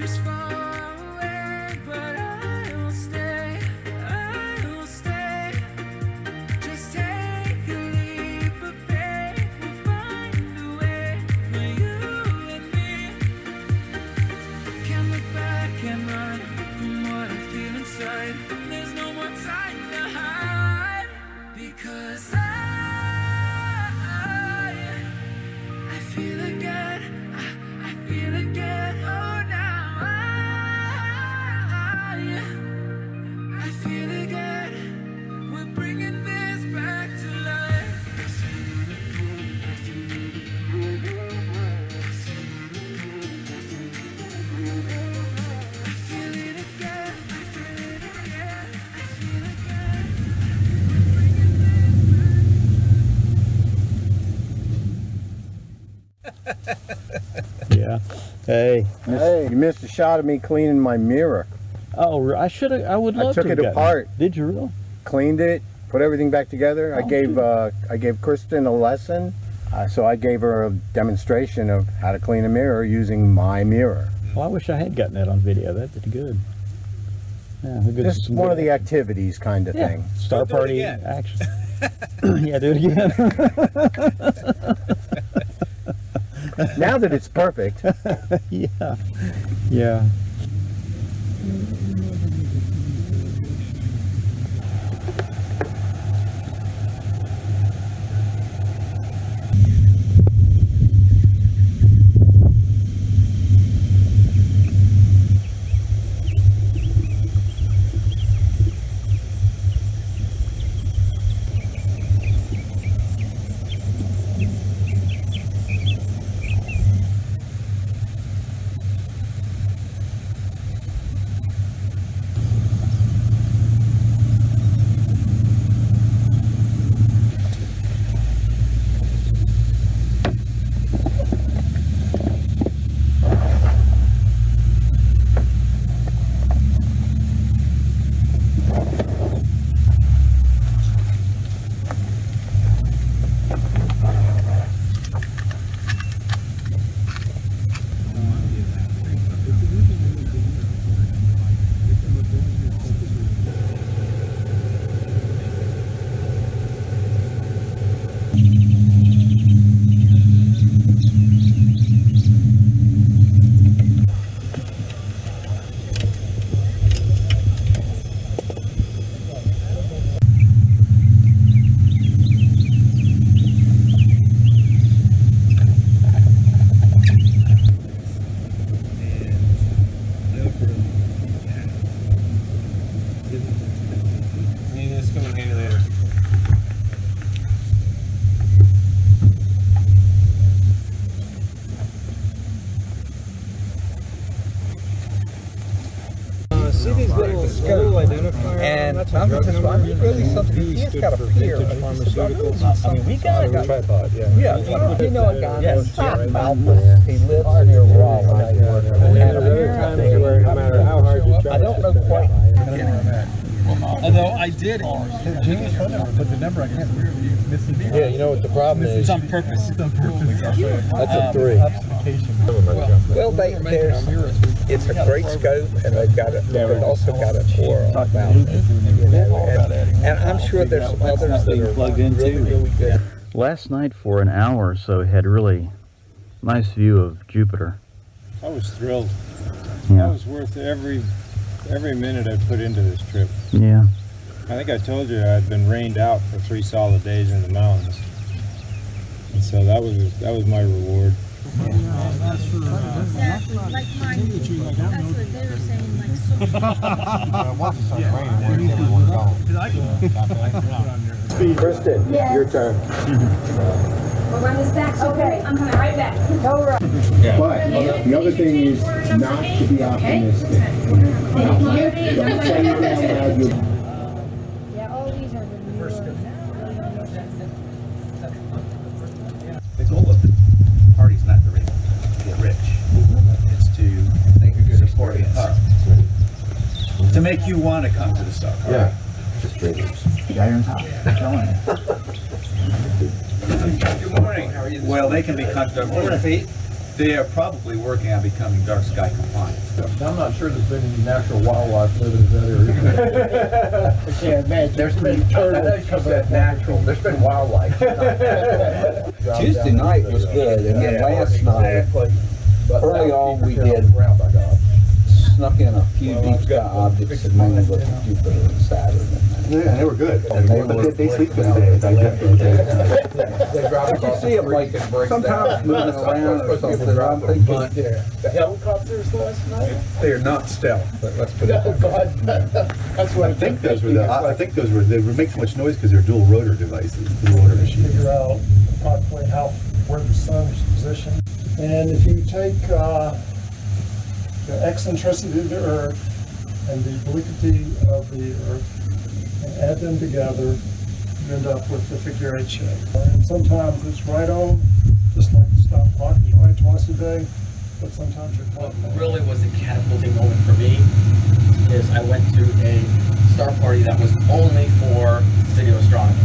future's far away, but I will stay, I will stay. Just take a leap of faith, we'll find a way for you and me. Can't look back and run from what I feel inside. There's no more time to hide, because I feel again, I feel again, oh now I feel again, we're bringing this back to life. I feel it again, I feel it again, I feel again, we're bringing this back. Yeah. Hey. Hey, you missed a shot of me cleaning my mirror. Oh, I should have. I would love to. I took it apart. Did you really? Cleaned it, put everything back together. Oh, I gave Kristen a lesson, so I gave her a demonstration of how to clean a mirror using my mirror. Well, I wish I had gotten that on video. That did good. Yeah, good. Just one of the activities kind of thing. Star Party action. Yeah, do it again. Now that it's perfect. Yeah. Yeah. See these little skull identifiers? And I'm really something. He's got a pier. Pharmaceuticals. I mean, we got a tripod. Yeah. Yeah. You know a guy named Malthus. He lives near Raleigh. No matter how hard you try. I don't know quite. Although I did. James phone number, but the number I can't remember. Yeah, you know what the problem is? It's on purpose. It's on purpose. That's a 3. Well, it's a great scope, and they've got it. They've also got a core about it. And I'm sure there's some others that are plugged in really good. Last night for an hour or so had really nice view of Jupiter. I was thrilled. Yeah. That was worth every minute I put into this trip. Yeah. I think I told you I'd been rained out for 3 solid days in the mountains, and so that was my reward. Exactly, like mine. That's what they were saying, like so. Once it starts raining, we're Kristen, your turn. We'll run this back. Okay, I'm coming right back. Go right. But the other thing is not to be optimistic. Don't say it out loud. Yeah, all these are the first. The goal of the party's not to get rich. It's to support us. To make you want to come to the Star Party. Yeah. Just drinkers. The guy on top. Good morning. How are you? Well, they can be cut to 4 feet. they are probably working on becoming dark sky compliant. I'm not sure there's been any natural wildlife living in that area. I can't imagine. There's been turtles, you said natural, there's been wildlife. Tuesday night was good, and then last night, early on, we did snuck in a few deep sky objects and mainly looked at Jupiter and Saturn. Yeah, they were good. And they were, They sleep good days. I definitely but you see them like sometimes moving around or something. I'm thinking The helicopters last night? they are not stealth, but let's put it Oh, that way. God. That's what I think those were they would make so much noise because they're dual rotor devices, dual rotor machines. Figure out approximately where the sun's positioned. And if you take the eccentricity of the Earth and the obliquity of the Earth and add them together, you end up with the figure 8 shape. And sometimes it's right on, just like the stop clock is right twice a day, but sometimes your clock. What really was the catapulting moment for me is I went to a star party that was only for video astronomy.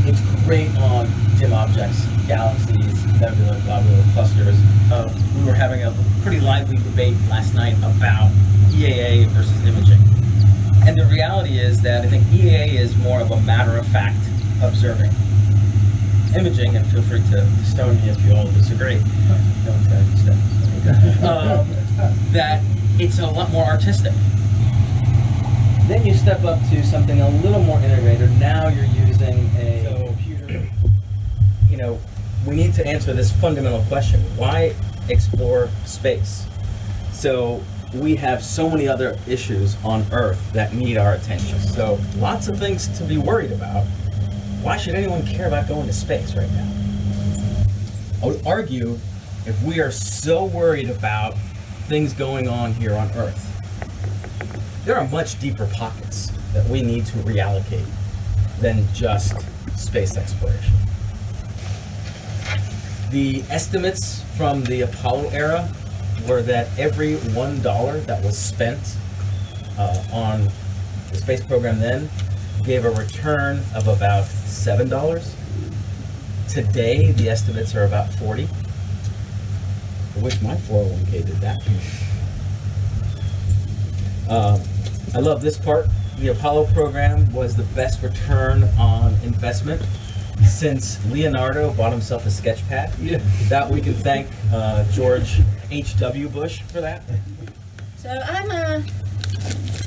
It's great on dim objects, galaxies, nebula, globular clusters. We were having a pretty lively debate last night about EAA versus imaging. And the reality is that I think EAA is more of a matter-of-fact observing. Imaging, and feel free to stone me if you all disagree. No one's got to stone. That it's a lot more artistic. Then you step up to something a little more integrated. Now you're using a computer. You know, we need to answer this fundamental question. Why explore space? So we have so many other issues on Earth that need our attention. So lots of things to be worried about. Why should anyone care about going to space right now? I would argue if we are so worried about things going on here on Earth, there are much deeper pockets that we need to reallocate than just space exploration. The estimates from the Apollo era were that every $1 that was spent on the space program then gave a return of about $7. Today, the estimates are about 40. I wish my 401k did that. I love this part. The Apollo program was the best return on investment since Leonardo bought himself a sketch pad. Yeah. That we can thank George H.W. Bush for that. So I'm a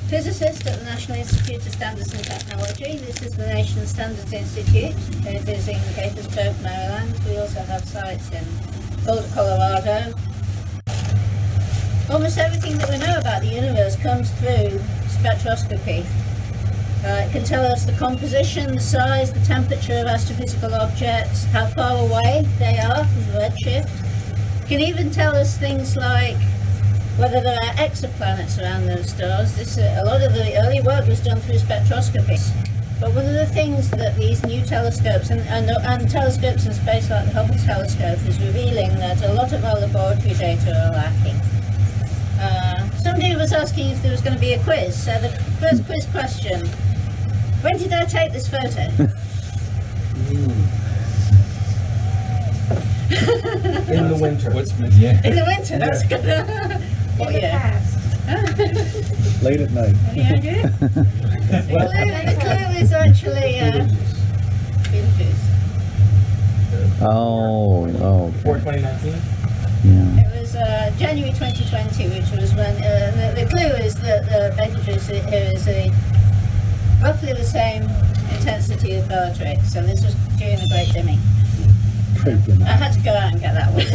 physicist at the National Institute of Standards and Technology. This is the nation's Standards Institute. It is in Gaithersburg, Maryland. We also have sites in Boulder, Colorado. Almost everything that we know about the universe comes through spectroscopy. It can tell us the composition, the size, the temperature of astrophysical objects, how far away they are from the redshift. It can even tell us things like whether there are exoplanets around those stars. A lot of the early work was done through spectroscopy. But one of the things that these new telescopes and telescopes in space like the Hubble telescope is revealing that a lot of our laboratory data are lacking. Somebody was asking if there was going to be a quiz. So the first quiz question: when did I take this photo? In the winter. In the winter, that's good. What year? Late at night. Any idea? The clue is actually Beetlejuice. Oh. Before 2019? Yeah. It was January 2020, which was when the clue is that Betelgeuse here is roughly the same intensity as Bellatrix, so this was during the Great Dimming. I had to go out and get that one.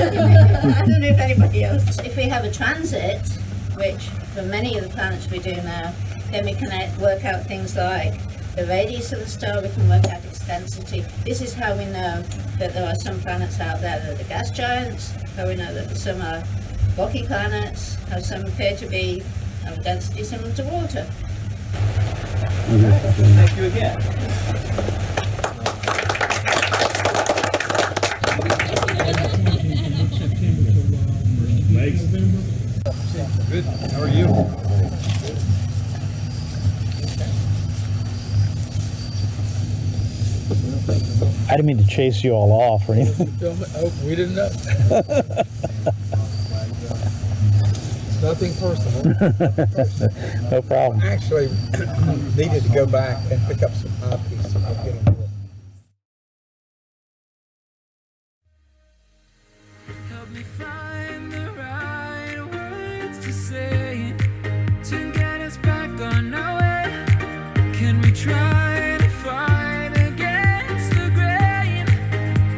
I don't know if anybody else. If we have a transit, which for many of the planets we do now, then we can work out things like the radius of the star, we can work out its density. This is how we know that there are some planets out there that are gas giants, how we know that some are rocky planets, how some appear to be of density similar to water. Thank you again. Good. How are you? I had a didn't mean to chase you all off or anything. Oh, we didn't know. It's nothing personal. No problem. Actually, needed to go back and pick up some eyepieces. I'll get them. Help me find the right words to say to get us back on our way. Can we try to fight against the grain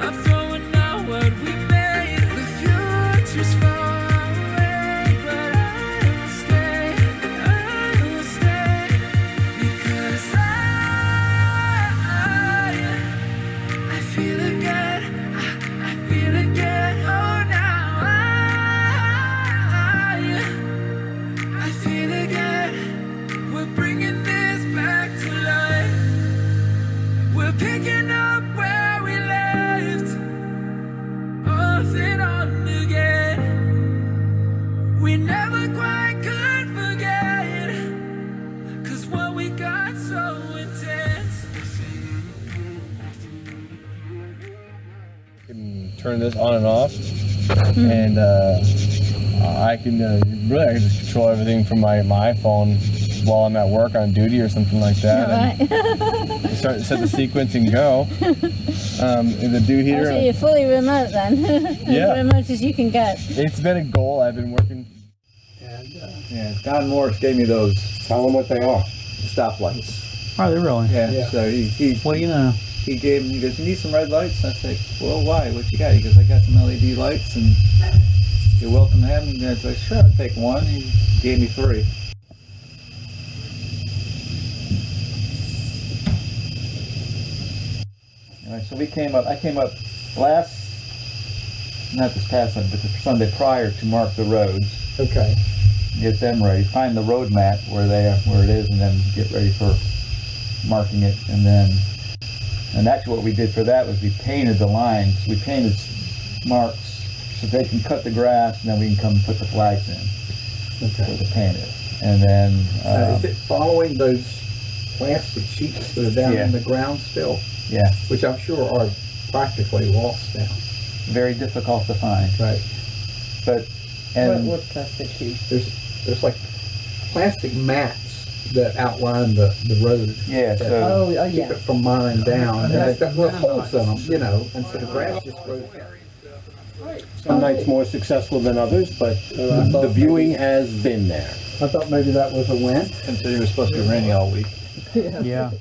of throwing out what we made? The future's far away, but I will stay because I feel again, I feel again, oh now I feel again, we're bringing this back to life, we're picking up where we left, off and on again, we never quite could forget, 'cause what we got so intense. Can turn this on and off, and I can really just control everything from my iPhone while I'm at work on duty or something like that. Right. And set the sequence and go. The dew heater. So you're fully remote then. Yeah. As remote as you can get. It's been a goal. I've been working. And yeah, Don Morris gave me those. Tell them what they are. Stoplights. Are they really? Yeah. So he What do you know? he gave me. He goes, "You need some red lights?" I said, "Well, why? What you got?" He goes, "I got some LED lights, and you're welcome to have them." And I was like, "Sure, I'll take one." He gave me 3. All right, so I came up not this past Sunday, but the Sunday prior to mark the roads. Okay. Get them ready, find the road map where it is, and then get ready for marking it. And actually what we did for that was we painted the lines. We painted marks so they can cut the grass, and then we can come and put the flags in. Okay. For the painted. And then Is it following those plastic sheets that are down Yeah. in the ground still? yeah, Which I'm sure are practically lost now. very difficult to find. Right. But and What plastic sheets? There's like plastic mats that outline the road. yeah, so Keep it from miring down. And that's got little holes in them, you know, and so the grass just grows. Some nights more successful than others, but the viewing has been there. I thought maybe that was a win. until it was supposed to be raining all week. Yeah.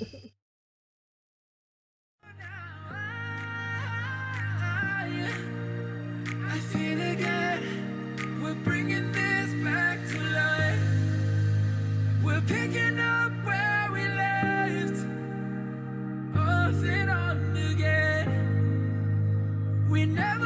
I feel again, we're bringing this back to life, we're picking up where we left, off and on again, we never